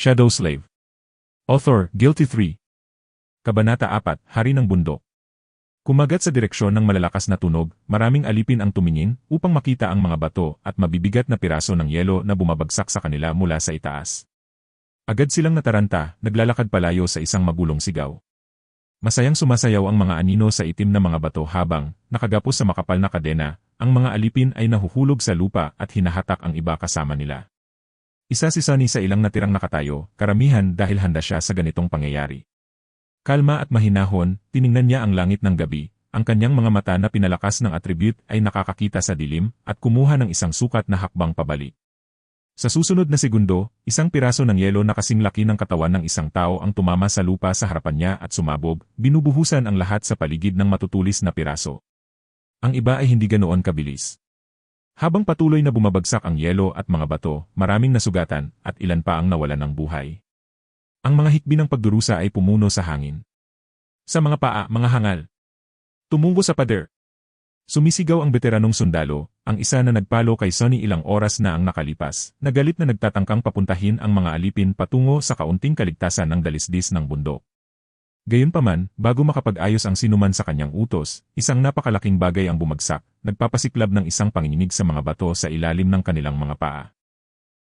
Shadow Slave. Author, Guilty 3. Kabanata 4, Hari ng Bundok. Kumagat sa direksyon ng malalakas na tunog, maraming alipin ang tumingin upang makita ang mga bato at mabibigat na piraso ng yelo na bumabagsak sa kanila mula sa itaas. Agad silang nataranta, naglalakad palayo sa isang magulong sigaw. Masayang sumasayaw ang mga anino sa itim na mga bato habang, nakagapos sa makapal na kadena, ang mga alipin ay nahuhulog sa lupa at hinahatak ang iba kasama nila. Isa si Sonny sa ilang natirang nakatayo, karamihan dahil handa siya sa ganitong pangyayari. Kalma at mahinahon, tiningnan niya ang langit ng gabi, ang kanyang mga mata na pinalakas ng attribute ay nakakakita sa dilim at kumuha ng isang sukat na hakbang pabalik. Sa susunod na segundo, isang piraso ng yelo na kasing laki ng katawan ng isang tao ang tumama sa lupa sa harapan niya at sumabog, binubuhusan ang lahat sa paligid ng matutulis na piraso. Ang iba ay hindi ganoon kabilis. Habang patuloy na bumabagsak ang yelo at mga bato, maraming nasugatan at ilan pa ang nawalan ng buhay. Ang mga hikbi ng pagdurusa ay pumuno sa hangin. Sa mga paa, mga hangal. Tumungo sa pader. Sumisigaw ang veteranong sundalo, ang isa na nagpalo kay Sonny ilang oras na ang nakalipas, na galit na nagtatangkang papuntahin ang mga alipin patungo sa kaunting kaligtasan ng dalisdis ng bundok. Gayunpaman, bago makapag-ayos ang sinuman sa kanyang utos, isang napakalaking bagay ang bumagsak, nagpapasiklab ng isang panginginig sa mga bato sa ilalim ng kanilang mga paa.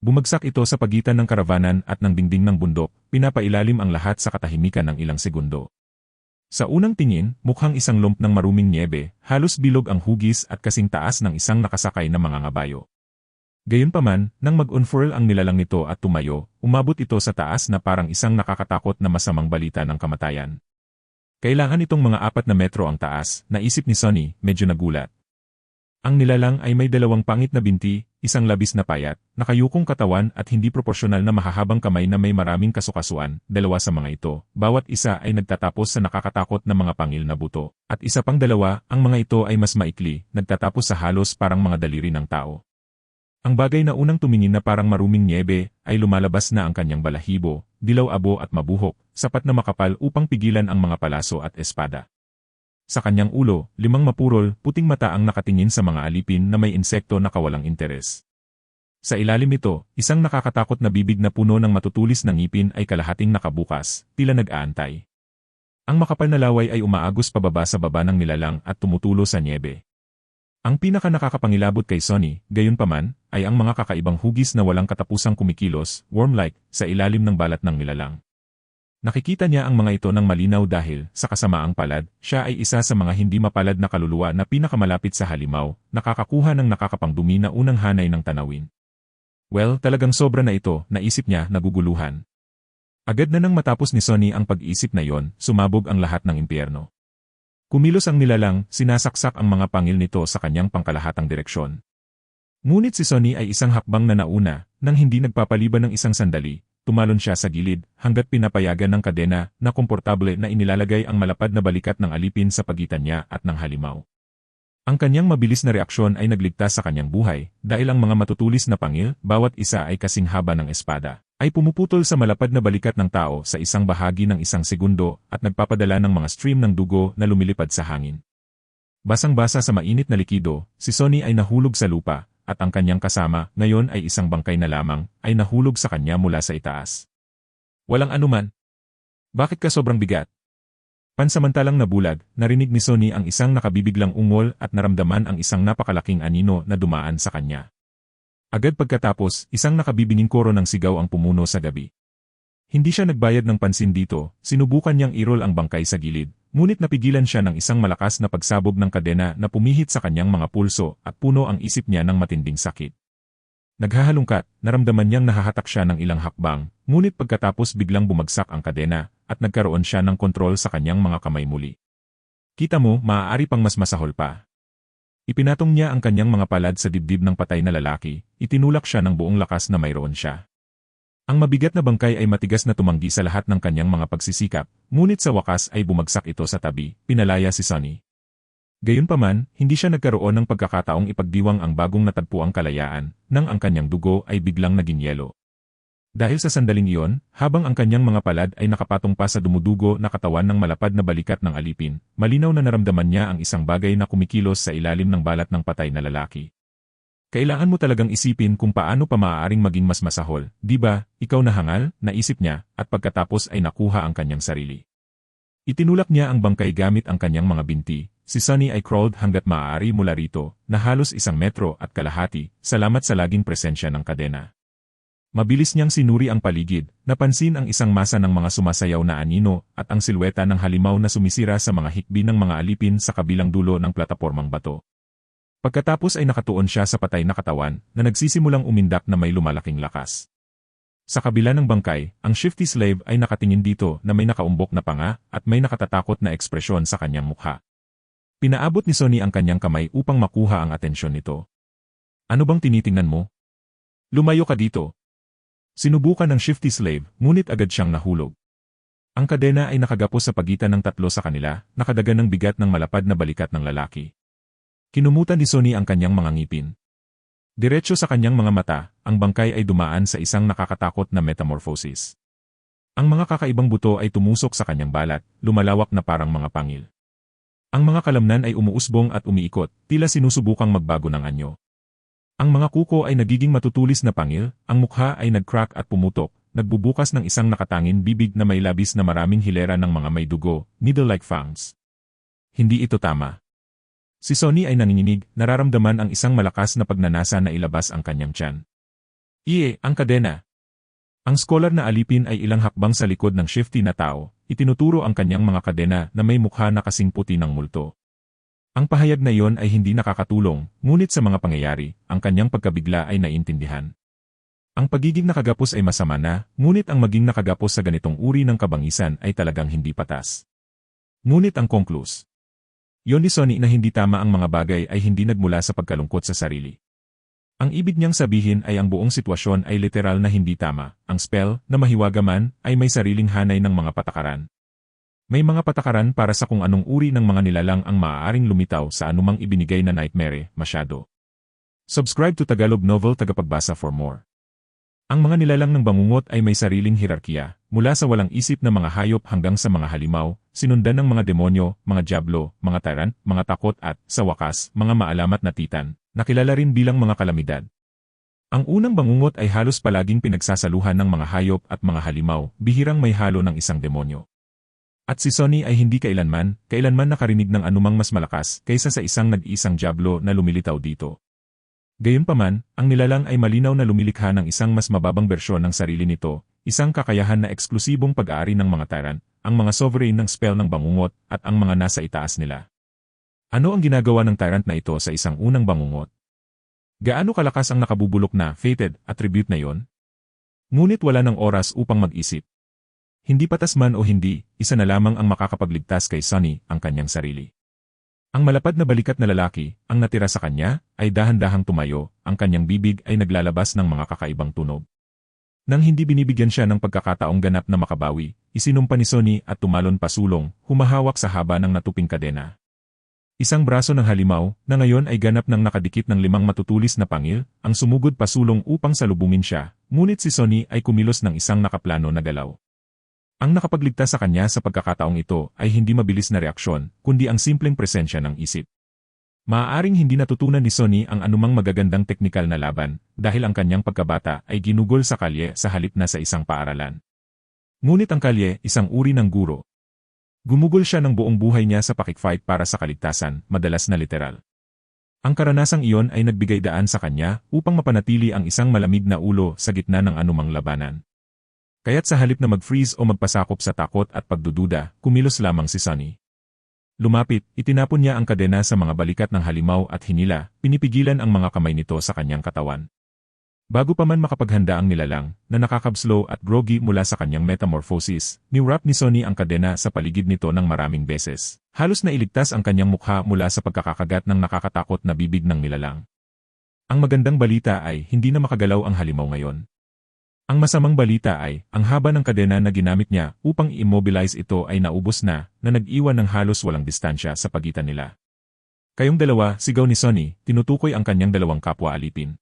Bumagsak ito sa pagitan ng karavanan at ng dingding ng bundok, pinapailalim ang lahat sa katahimikan ng ilang segundo. Sa unang tingin, mukhang isang lump ng maruming niebe, halos bilog ang hugis at kasing taas ng isang nakasakay na mga ngabayo. Gayunpaman, nang mag-unfurl ang nilalang nito at tumayo, umabot ito sa taas na parang isang nakakatakot na masamang balita ng kamatayan. Kailangan itong mga 4 na metro ang taas, naisip ni Sonny, medyo nagulat. Ang nilalang ay may 2 pangit na binti, isang labis na payat, nakayukong katawan at hindi proporsyonal na mahahabang kamay na may maraming kasukasuan, 2 sa mga ito, bawat isa ay nagtatapos sa nakakatakot na mga pangil na buto, at isa pang 2, ang mga ito ay mas maikli, nagtatapos sa halos parang mga daliri ng tao. Ang bagay na unang tumingin na parang maruming niebe, ay lumalabas na ang kanyang balahibo, dilaw-abo at mabuhok, sapat na makapal upang pigilan ang mga palaso at espada. Sa kanyang ulo, 5 mapurol, puting mata ang nakatingin sa mga alipin na may insekto na kawalang interes. Sa ilalim nito, isang nakakatakot na bibig na puno ng matutulis na ngipin ay kalahating nakabukas, tila nag-aantay. Ang makapal na laway ay umaagos pababa sa baba ng nilalang at tumutulo sa niebe. Ang pinaka-nakakapangilabot kay Sonny, gayunpaman, ay ang mga kakaibang hugis na walang katapusang kumikilos, worm-like, sa ilalim ng balat ng nilalang. Nakikita niya ang mga ito ng malinaw dahil, sa kasamaang palad, siya ay isa sa mga hindi mapalad na kaluluwa na pinakamalapit sa halimaw, nakakakuha ng nakakapangdumi na unang hanay ng tanawin. Well, talagang sobra na ito, naisip niya, naguguluhan. Agad na nang matapos ni Sonny ang pag-iisip na yon, sumabog ang lahat ng impyerno. Kumilos ang nilalang, sinasaksak ang mga pangil nito sa kanyang pangkalahatang direksyon. Ngunit si Sonny ay isang hakbang na nauna, nang hindi nagpapaliban ng isang sandali, tumalon siya sa gilid hanggat pinapayagan ng kadena na komportable na inilalagay ang malapad na balikat ng alipin sa pagitan niya at ng halimaw. Ang kanyang mabilis na reaksyon ay nagligtas sa kanyang buhay dahil ang mga matutulis na pangil, bawat isa ay kasing haba ng espada, ay pumuputol sa malapad na balikat ng tao sa isang bahagi ng isang segundo at nagpapadala ng mga stream ng dugo na lumilipad sa hangin. Basang-basa sa mainit na likido, si Sonny ay nahulog sa lupa, at ang kanyang kasama, ngayon ay isang bangkay na lamang, ay nahulog sa kanya mula sa itaas. Walang anuman. Bakit ka sobrang bigat? Pansamantalang nabulag, narinig ni Sonny ang isang nakabibiglang ungol at naramdaman ang isang napakalaking anino na dumaan sa kanya. Agad pagkatapos, isang nakabibinging koro ng sigaw ang pumuno sa gabi. Hindi siya nagbayad ng pansin dito, sinubukan niyang irol ang bangkay sa gilid, ngunit napigilan siya ng isang malakas na pagsabog ng kadena na pumihit sa kanyang mga pulso at puno ang isip niya ng matinding sakit. Naghahalungkat, naramdaman niyang nahahatak siya ng ilang hakbang, ngunit pagkatapos biglang bumagsak ang kadena at nagkaroon siya ng kontrol sa kanyang mga kamay muli. Kita mo, maaari pang mas masahol pa. Ipinatong niya ang kanyang mga palad sa dibdib ng patay na lalaki, itinulak siya ng buong lakas na mayroon siya. Ang mabigat na bangkay ay matigas na tumanggi sa lahat ng kanyang mga pagsisikap, ngunit sa wakas ay bumagsak ito sa tabi, pinalaya si Sonny. Gayunpaman, hindi siya nagkaroon ng pagkakataong ipagdiwang ang bagong natagpuang kalayaan, nang ang kanyang dugo ay biglang naging yelo. Dahil sa sandaling iyon, habang ang kanyang mga palad ay nakapatong pa sa dumudugo na katawan ng malapad na balikat ng alipin, malinaw na naramdaman niya ang isang bagay na kumikilos sa ilalim ng balat ng patay na lalaki. Kailangan mo talagang isipin kung paano pa maaaring maging mas masahol, di ba? Ikaw na hangal, naisip niya, at pagkatapos ay nakuha ang kanyang sarili. Itinulak niya ang bangkay gamit ang kanyang mga binti. Si Sunny ay crawled hanggat maaari mula rito, na halos 1 metro at kalahati, salamat sa laging presensya ng kadena. Mabilis niyang sinuri ang paligid, napansin ang isang masa ng mga sumasayaw na anino, at ang silweta ng halimaw na sumisira sa mga hikbi ng mga alipin sa kabilang dulo ng platapormang bato. Pagkatapos ay nakatuon siya sa patay na katawan, na nagsisimulang umindak na may lumalaking lakas. Sa kabila ng bangkay, ang shifty slave ay nakatingin dito na may nakaumbok na panga at may nakatatakot na ekspresyon sa kanyang mukha. Pinaabot ni Sunny ang kanyang kamay upang makuha ang atensyon nito. Ano bang tinitingnan mo? Lumayo ka dito. Sinubukan ng shifty slave, ngunit agad siyang nahulog. Ang kadena ay nakagapos sa pagitan ng tatlo sa kanila, nakadagan ng bigat ng malapad na balikat ng lalaki. Kinumutan ni Sunny ang kanyang mga ngipin. Diretso sa kanyang mga mata, ang bangkay ay dumaan sa isang nakakatakot na metamorphosis. Ang mga kakaibang buto ay tumusok sa kanyang balat, lumalawak na parang mga pangil. Ang mga kalamnan ay umuusbong at umiikot, tila sinusubukang magbago ng anyo. Ang mga kuko ay nagiging matutulis na pangil, ang mukha ay nag-crack at pumutok, nagbubukas ng isang nakatangin bibig na may labis na maraming hilera ng mga may dugo, needle-like fangs. Hindi ito tama. Si Sunny ay nanginginig, nararamdaman ang isang malakas na pagnanasa na ilabas ang kanyang tiyan. Ang kadena. Ang scholar na alipin ay ilang hakbang sa likod ng shifty na tao, itinuturo ang kanyang mga kadena na may mukha na kasing puti ng multo. Ang pahayag na iyon ay hindi nakakatulong, ngunit sa mga pangyayari, ang kanyang pagkabigla ay naiintindihan. Ang pagiging nakagapos ay masama na, ngunit ang maging nakagapos sa ganitong uri ng kabangisan ay talagang hindi patas. Ngunit ang conclus. Yon ni Sunny na hindi tama ang mga bagay ay hindi nagmula sa pagkalungkot sa sarili. Ang ibig niyang sabihin ay ang buong sitwasyon ay literal na hindi tama. Ang spell, na mahiwaga man, ay may sariling hanay ng mga patakaran. May mga patakaran para sa kung anong uri ng mga nilalang ang maaaring lumitaw sa anumang ibinigay na nightmare, masyado. Subscribe to Tagalog Novel Tagapagbasa for more. Ang mga nilalang ng bangungot ay may sariling hierarkiya, mula sa walang isip na mga hayop hanggang sa mga halimaw, sinundan ng mga demonyo, mga diablo, mga tyrant, mga takot at, sa wakas, mga maalamat na titan, na kilala rin bilang mga kalamidad. Ang unang bangungot ay halos palaging pinagsasaluhan ng mga hayop at mga halimaw, bihirang may halo ng isang demonyo. At si Sunny ay hindi kailanman nakarinig ng anumang mas malakas kaysa sa isang nag-iisang diablo na lumilitaw dito. Gayunpaman, ang nilalang ay malinaw na lumilikha ng isang mas mababang bersyon ng sarili nito, isang kakayahan na eksklusibong pag-aari ng mga tyrant, ang mga sovereign ng spell ng bangungot, at ang mga nasa itaas nila. Ano ang ginagawa ng tyrant na ito sa isang unang bangungot? Gaano kalakas ang nakabubulok na fated attribute na yon? Ngunit wala ng oras upang mag-isip. Hindi patas man o hindi, isa na lamang ang makakapagligtas kay Sunny, ang kanyang sarili. Ang malapad na balikat na lalaki, ang natira sa kanya, ay dahan-dahang tumayo, ang kanyang bibig ay naglalabas ng mga kakaibang tunog. Nang hindi binibigyan siya ng pagkakataong ganap na makabawi, isinumpa ni Sunny at tumalon pasulong, humahawak sa haba ng natuping kadena. Isang braso ng halimaw, na ngayon ay ganap ng nakadikit ng 5 matutulis na pangil, ang sumugod pasulong upang salubungin siya, ngunit si Sunny ay kumilos ng isang nakaplano na galaw. Ang nakapagligtas sa kanya sa pagkakataong ito ay hindi mabilis na reaksyon, kundi ang simpleng presensya ng isip. Maaaring hindi natutunan ni Sunny ang anumang magagandang teknikal na laban, dahil ang kanyang pagkabata ay ginugol sa kalye sa halip na sa isang paaralan. Ngunit ang kalye, isang uri ng guro. Gumugol siya ng buong buhay niya sa pakikfight para sa kaligtasan, madalas na literal. Ang karanasang iyon ay nagbigay daan sa kanya upang mapanatili ang isang malamig na ulo sa gitna ng anumang labanan. Kaya't sa halip na mag-freeze o magpasakop sa takot at pagdududa, kumilos lamang si Sunny. Lumapit, itinapon niya ang kadena sa mga balikat ng halimaw at hinila, pinipigilan ang mga kamay nito sa kanyang katawan. Bago pa man makapaghanda ang nilalang, na nakakabslow at groggy mula sa kanyang metamorphosis, niwrap ni Sunny ang kadena sa paligid nito ng maraming beses. Halos na iligtas ang kanyang mukha mula sa pagkakakagat ng nakakatakot na bibig ng nilalang. Ang magandang balita ay hindi na makagalaw ang halimaw ngayon. Ang masamang balita ay, ang haba ng kadena na ginamit niya upang i-immobilize ito ay naubos na nag-iwan ng halos walang distansya sa pagitan nila. Kayong dalawa, sigaw ni Sunny, tinutukoy ang kanyang dalawang kapwa alipin.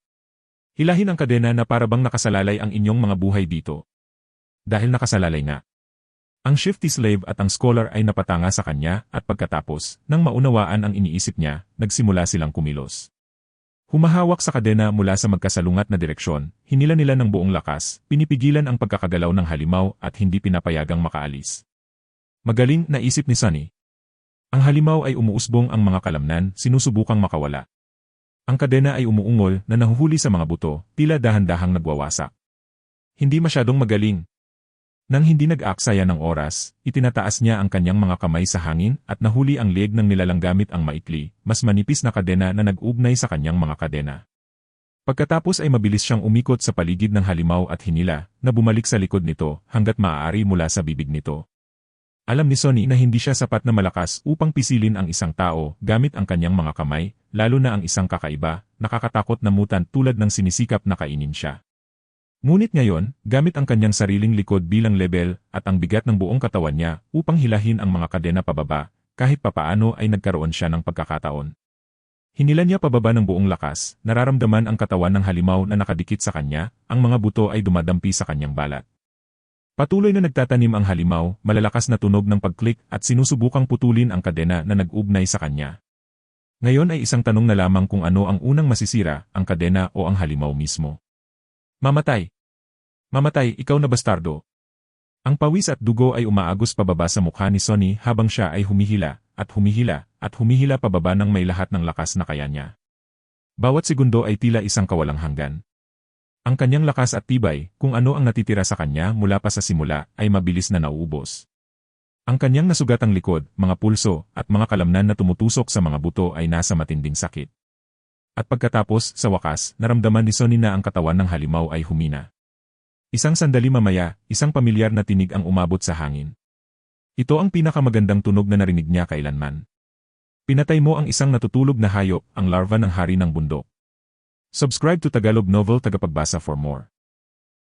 Hilahin ang kadena na parabang nakasalalay ang inyong mga buhay dito. Dahil nakasalalay nga. Ang shifty slave at ang scholar ay napatanga sa kanya at pagkatapos, nang maunawaan ang iniisip niya, nagsimula silang kumilos. Humahawak sa kadena mula sa magkasalungat na direksyon, hinila nila ng buong lakas, pinipigilan ang pagkakagalaw ng halimaw at hindi pinapayagang makaalis. Magaling, naisip ni Sunny. Ang halimaw ay umuusbong ang mga kalamnan, sinusubukang makawala. Ang kadena ay umuungol na nahuhuli sa mga buto, tila dahan-dahang nagwawasak. Hindi masyadong magaling. Nang hindi nag-aksaya ng oras, itinataas niya ang kanyang mga kamay sa hangin at nahuli ang leeg ng nilalang gamit ang maikli, mas manipis na kadena na nag-ugnay sa kanyang mga kadena. Pagkatapos ay mabilis siyang umikot sa paligid ng halimaw at hinila, na bumalik sa likod nito hanggat maaari mula sa bibig nito. Alam ni Sunny na hindi siya sapat na malakas upang pisilin ang isang tao gamit ang kanyang mga kamay, lalo na ang isang kakaiba, nakakatakot na mutant tulad ng sinisikap na kainin siya. Ngunit ngayon, gamit ang kanyang sariling likod bilang lebel at ang bigat ng buong katawan niya upang hilahin ang mga kadena pababa, kahit papaano ay nagkaroon siya ng pagkakataon. Hinila niya pababa ng buong lakas, nararamdaman ang katawan ng halimaw na nakadikit sa kanya, ang mga buto ay dumadampi sa kanyang balat. Patuloy na nagtatanim ang halimaw, malalakas na tunog ng pag-click at sinusubukang putulin ang kadena na nag-ugnay sa kanya. Ngayon ay isang tanong na lamang kung ano ang unang masisira, ang kadena o ang halimaw mismo. Mamatay! Mamatay, ikaw na bastardo. Ang pawis at dugo ay umaagos pababa sa mukha ni Sunny habang siya ay humihila, at humihila, at humihila pababa ng may lahat ng lakas na kaya niya. Bawat segundo ay tila isang kawalang hanggan. Ang kanyang lakas at tibay, kung ano ang natitira sa kanya mula pa sa simula, ay mabilis na nauubos. Ang kanyang nasugatang likod, mga pulso, at mga kalamnan na tumutusok sa mga buto ay nasa matinding sakit. At pagkatapos, sa wakas, naramdaman ni Sunny na ang katawan ng halimaw ay humina. Isang sandali mamaya, isang pamilyar na tinig ang umabot sa hangin. Ito ang pinakamagandang tunog na narinig niya kailanman. Pinatay mo ang isang natutulog na hayop, ang larva ng hari ng bundok. Subscribe to Tagalog Novel Tagapagbasa for more.